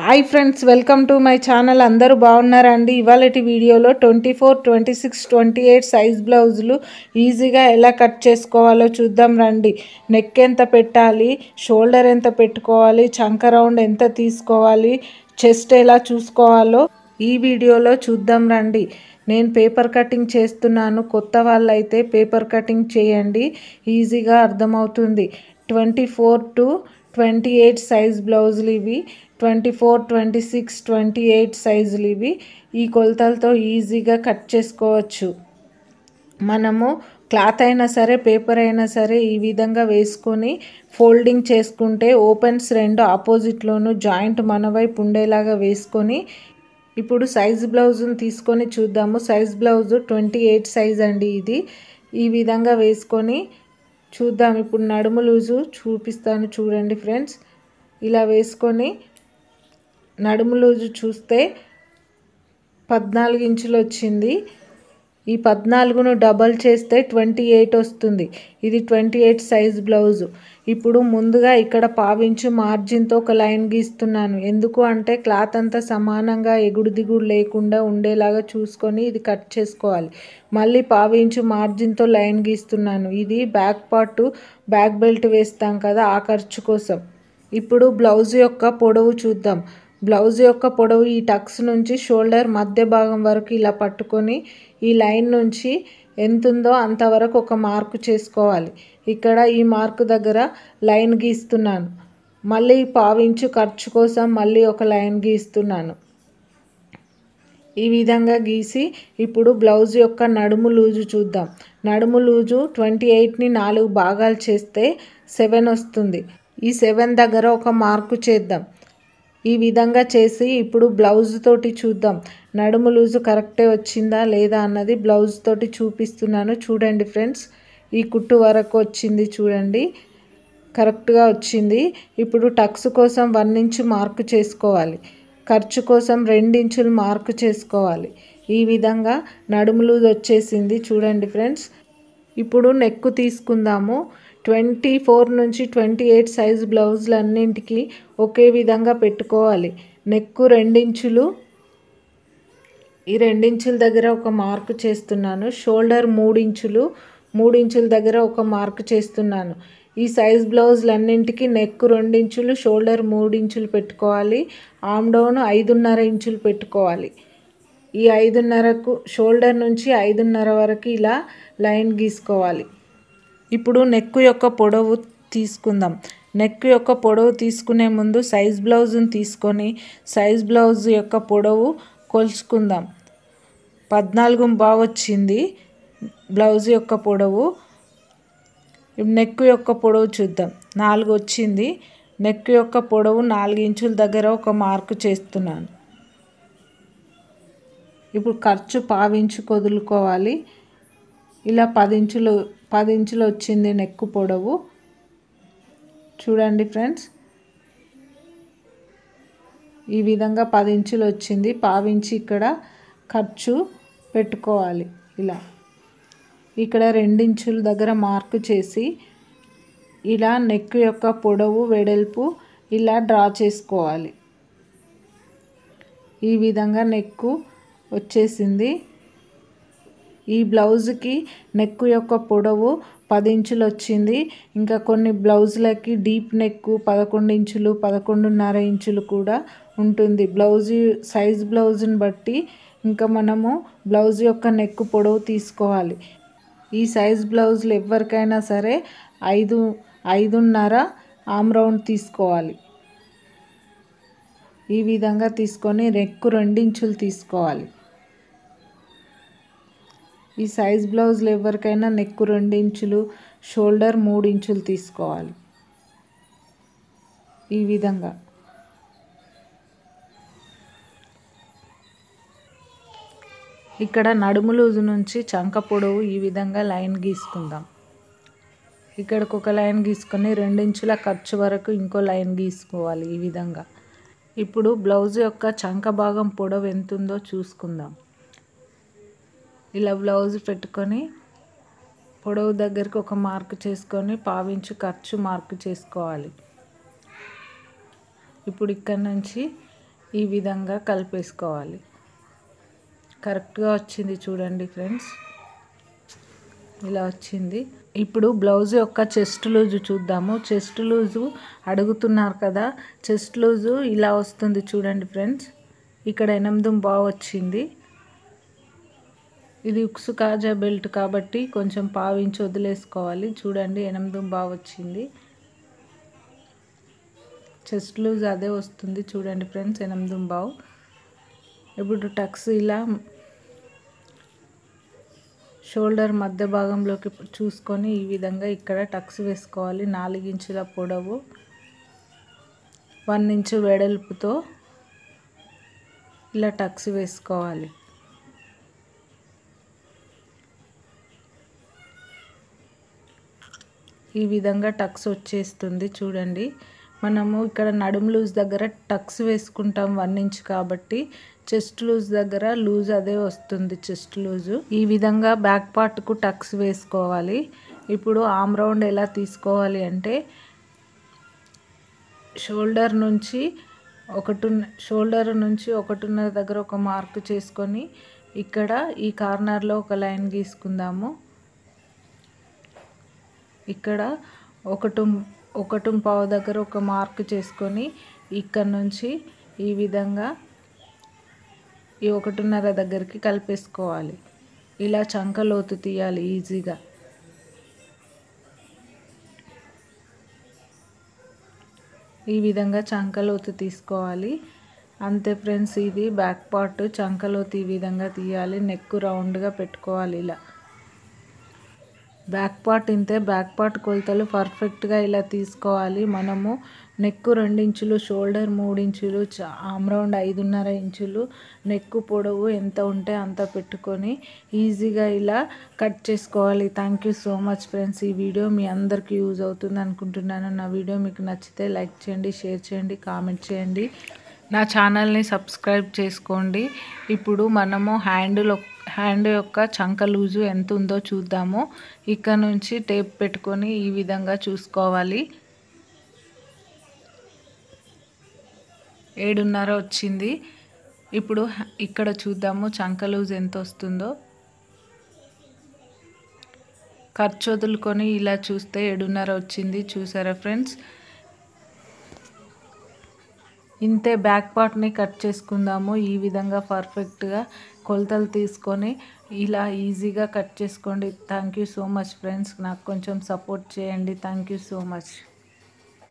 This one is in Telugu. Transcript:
Hi friends, welcome to my channel. అందరూ బాగున్నారండి. ఇవాళటి వీడియోలో 24, 26, 28 సైజ్ బ్లౌజులు ఈజీగా ఎలా కట్ చేసుకోవాలో చూద్దాం రండి. నెక్ ఎంత పెట్టాలి, షోల్డర్ ఎంత పెట్టుకోవాలి, చంక రౌండ్ ఎంత తీసుకోవాలి, చెస్ట్ ఎలా చూసుకోవాలో ఈ వీడియోలో చూద్దాం రండి. నేను పేపర్ కటింగ్ చేస్తున్నాను. కొత్త వాళ్ళైతే పేపర్ కటింగ్ చేయండి, ఈజీగా అర్థమవుతుంది. 24 to 28 సైజ్ బ్లౌజులు ఇవి. 24, 26, 28 సైజులు ఇవి. ఈ కొలతలతో ఈజీగా కట్ చేసుకోవచ్చు. మనము క్లాత్ అయినా సరే, పేపర్ అయినా సరే ఈ విధంగా వేసుకొని ఫోల్డింగ్ చేసుకుంటే ఓపెన్స్ రెండు ఆపోజిట్లోనూ జాయింట్ మన వైపు ఉండేలాగా వేసుకొని ఇప్పుడు సైజ్ బ్లౌజుని తీసుకొని చూద్దాము. సైజ్ బ్లౌజు 28 సైజ్ అండి ఇది. ఈ విధంగా వేసుకొని చూద్దాం. ఇప్పుడు నడుము లూజు చూపిస్తాను చూడండి ఫ్రెండ్స్. ఇలా వేసుకొని నడుము లూజు చూస్తే 14 ఇంచులు వచ్చింది. ఈ 14ను డబల్ చేస్తే 28 వస్తుంది. ఇది 28 సైజ్ బ్లౌజు. ఇప్పుడు ముందుగా ఇక్కడ పావించు మార్జిన్తో ఒక లైన్ గీస్తున్నాను. ఎందుకు అంటే క్లాత్ అంతా సమానంగా ఎగుడు దిగుడు లేకుండా ఉండేలాగా చూసుకొని ఇది కట్ చేసుకోవాలి. మళ్ళీ పావించు మార్జిన్తో లైన్ గీస్తున్నాను. ఇది బ్యాక్ పార్ట్, బ్యాక్ బెల్ట్ వేస్తాం కదా, ఆ ఖర్చు కోసం. ఇప్పుడు బ్లౌజ్ యొక్క పొడవు చూద్దాం. బ్లౌజ్ యొక్క పొడవు ఈ టక్స్ నుంచి షోల్డర్ మధ్య భాగం వరకు ఇలా పట్టుకొని ఈ లైన్ నుంచి ఎంత ఉందో అంతవరకు ఒక మార్కు చేసుకోవాలి. ఇక్కడ ఈ మార్కు దగ్గర లైన్ గీస్తున్నాను. మళ్ళీ పావించు ఖర్చు కోసం మళ్ళీ ఒక లైన్ గీస్తున్నాను. ఈ విధంగా గీసి ఇప్పుడు బ్లౌజ్ యొక్క నడుము లూజు చూద్దాం. నడుము లూజు 28ని 4 భాగాలు చేస్తే 7 వస్తుంది. ఈ 7 దగ్గర ఒక మార్కు చేద్దాం. ఈ విధంగా చేసి ఇప్పుడు బ్లౌజ్ తోటి చూద్దాం. నడుము లూజు కరెక్టే వచ్చిందా లేదా అన్నది బ్లౌజ్ తోటి చూపిస్తున్నాను చూడండి ఫ్రెండ్స్. ఈ కుట్టు వరకు వచ్చింది చూడండి, కరెక్ట్గా వచ్చింది. ఇప్పుడు టక్స్ కోసం 1 ఇంచు మార్కు చేసుకోవాలి. ఖర్చు కోసం 2 ఇంచులు మార్కు చేసుకోవాలి. ఈ విధంగా నడుము లూజు వచ్చేసింది చూడండి ఫ్రెండ్స్. ఇప్పుడు నెక్ తీసుకుందాము. 24 నుంచి 28 సైజ్ బ్లౌజులన్నింటికి ఒకే విధంగా పెట్టుకోవాలి. నెక్ 2 ఇంచులు, ఈ 2 ఇంచుల దగ్గర ఒక మార్కు చేస్తున్నాను. షోల్డర్ 3 ఇంచులు, 3 ఇంచుల దగ్గర ఒక మార్కు చేస్తున్నాను. ఈ సైజ్ బ్లౌజులన్నింటికి నెక్ 2 ఇంచులు, షోల్డర్ 3 ఇంచులు పెట్టుకోవాలి. ఆమ్ డౌన్ 5.5 ఇంచులు పెట్టుకోవాలి. ఈ 5.5కు షోల్డర్ నుంచి 5.5 వరకు ఇలా లైన్ గీసుకోవాలి. ఇప్పుడు నెక్ యొక్క పొడవు తీసుకుందాం. నెక్ యొక్క పొడవు తీసుకునే ముందు సైజ్ బ్లౌజుని తీసుకొని సైజ్ బ్లౌజ్ యొక్క పొడవు కొలుచుకుందాం. 14 వచ్చింది బ్లౌజ్ యొక్క పొడవు. నెక్ యొక్క పొడవు చూద్దాం. 4 వచ్చింది. నెక్ యొక్క పొడవు 4 ఇంచుల దగ్గర ఒక మార్కు చేస్తున్నాను. ఇప్పుడు ఖర్చు పావించు వదులుకోవాలి. ఇలా 10 ఇంచులు వచ్చింది నెక్ పొడవు చూడండి ఫ్రెండ్స్. ఈ విధంగా 10 ఇంచులు వచ్చింది. పావించి ఇక్కడ ఖర్చు పెట్టుకోవాలి. ఇలా ఇక్కడ 2 ఇంచుల దగ్గర మార్కు చేసి ఇలా నెక్ యొక్క పొడవు వెడల్పు ఇలా డ్రా చేసుకోవాలి. ఈ విధంగా నెక్ వచ్చేసింది. ఈ బ్లౌజ్కి నెక్ యొక్క పొడవు 10 ఇంచులు వచ్చింది. ఇంకా కొన్ని బ్లౌజులకి డీప్ నెక్ 11 ఇంచులు, 11.5 ఇంచులు కూడా ఉంటుంది. సైజ్ బ్లౌజుని బట్టి ఇంకా మనము బ్లౌజ్ యొక్క నెక్ పొడవు తీసుకోవాలి. ఈ సైజ్ బ్లౌజులు ఎవరికైనా సరే 5.5 ఆమ్ రౌండ్ తీసుకోవాలి. ఈ విధంగా తీసుకొని నెక్ 2 ఇంచులు తీసుకోవాలి. ఈ సైజ్ బ్లౌజులు ఎవరికైనా నెక్ 2 ఇంచులు, షోల్డర్ 3 ఇంచులు తీసుకోవాలి. ఈ విధంగా ఇక్కడ నడుము లూజు నుంచి చంక పొడవు ఈ విధంగా లైన్ గీసుకుందాం. ఇక్కడికి ఒక లైన్ గీసుకొని 2 ఇంచుల ఖర్చు వరకు ఇంకో లైన్ గీసుకోవాలి. ఈ విధంగా ఇప్పుడు బ్లౌజ్ యొక్క చంక భాగం పొడవు ఎంత ఉందో చూసుకుందాం. ఇలా బ్లౌజ్ పెట్టుకొని పొడవు దగ్గరికి ఒక మార్కు చేసుకొని పావించు ఖర్చు మార్కు చేసుకోవాలి. ఇప్పుడు ఇక్కడ నుంచి ఈ విధంగా కలిపేసుకోవాలి. కరెక్ట్గా వచ్చింది చూడండి ఫ్రెండ్స్, ఇలా వచ్చింది. ఇప్పుడు బ్లౌజ్ యొక్క చెస్ట్ లూజు చూద్దాము. చెస్ట్ లూజు అడుగుతున్నారు కదా, చెస్ట్ లూజు ఇలా వస్తుంది చూడండి ఫ్రెండ్స్. ఇక్కడ 8 వచ్చింది. ఇది ఉక్సు కాజా బెల్ట్ కాబట్టి కొంచెం పావించి వదిలేసుకోవాలి. చూడండి 8 వచ్చింది. చెస్ట్ లూజ్ అదే వస్తుంది చూడండి ఫ్రెండ్స్, 8. ఇప్పుడు టక్స్ ఇలా షోల్డర్ మధ్య భాగంలోకి చూసుకొని ఈ విధంగా ఇక్కడ టక్స్ వేసుకోవాలి. 4 ఇంచుల పొడవు, 1 ఇంచు వెడల్పుతో ఇలా టక్స్ వేసుకోవాలి. ఈ విధంగా టక్స్ వచ్చేస్తుంది చూడండి. మనము ఇక్కడ నడుము లూజ్ దగ్గర టక్స్ వేసుకుంటాం 1 ఇంచ్ కాబట్టి, చెస్ట్ లూజ్ దగ్గర లూజ్ అదే వస్తుంది చెస్ట్ లూజు. ఈ విధంగా బ్యాక్ పార్ట్కు టక్స్ వేసుకోవాలి. ఇప్పుడు ఆమ్ రౌండ్ ఎలా తీసుకోవాలి అంటే, షోల్డర్ నుంచి 1.5 దగ్గర ఒక మార్క్ చేసుకొని ఇక్కడ ఈ కార్నర్లో ఒక లైన్ గీసుకుందాము. ఇక్కడ 1.25 దగ్గర ఒక మార్క్ చేసుకొని ఇక్కడ నుంచి ఈ విధంగా ఈ 1.5 దగ్గరికి కలిపేసుకోవాలి. ఇలా చంక లోతు తీయాలి ఈజీగా. ఈ విధంగా చంక లోతు తీసుకోవాలి. అంతే ఫ్రెండ్స్, ఇది బ్యాక్ పార్ట్. చంక లోతు ఈ విధంగా తీయాలి. నెక్ రౌండ్గా పెట్టుకోవాలి. ఇలా బ్యాక్ పార్ట్ ఇంతే. బ్యాక్ పార్ట్ కొలతలు పర్ఫెక్ట్గా ఇలా తీసుకోవాలి. మనము నెక్ 2 ఇంచులు, షోల్డర్ 3 ఇంచులు, ఆమ్ రౌండ్ 5.5 ఇంచులు, నెక్ పొడవు ఎంత ఉంటే అంత పెట్టుకొని ఈజీగా ఇలా కట్ చేసుకోవాలి. Thank you so much friends. ఈ వీడియో మీ అందరికీ యూజ్ అవుతుంది అనుకుంటున్నాను. నా వీడియో మీకు నచ్చితే లైక్ చేయండి, షేర్ చేయండి, కామెంట్ చేయండి. నా ఛానల్ని సబ్స్క్రైబ్ చేసుకోండి. ఇప్పుడు మనము హ్యాండ్ యొక్క చంక లూజు ఎంత ఉందో చూద్దాము. ఇక్కడ నుంచి టేప్ పెట్టుకొని ఈ విధంగా చూసుకోవాలి. 7.5 వచ్చింది. ఇప్పుడు ఇక్కడ చూద్దాము చంక లూజ్ ఎంత వస్తుందో. ఖర్చు వదులుకొని ఇలా చూస్తే 7.5 వచ్చింది. చూసారా ఫ్రెండ్స్, ఇంతే. బ్యాక్ పార్ట్ని కట్ చేసుకుందాము. ఈ విధంగా పర్ఫెక్ట్గా కొలతలు తీసుకొని ఇలా ఈజీగా కట్ చేసుకోండి. Thank you so much friends. నాకు కొంచెం సపోర్ట్ చేయండి. Thank you so much.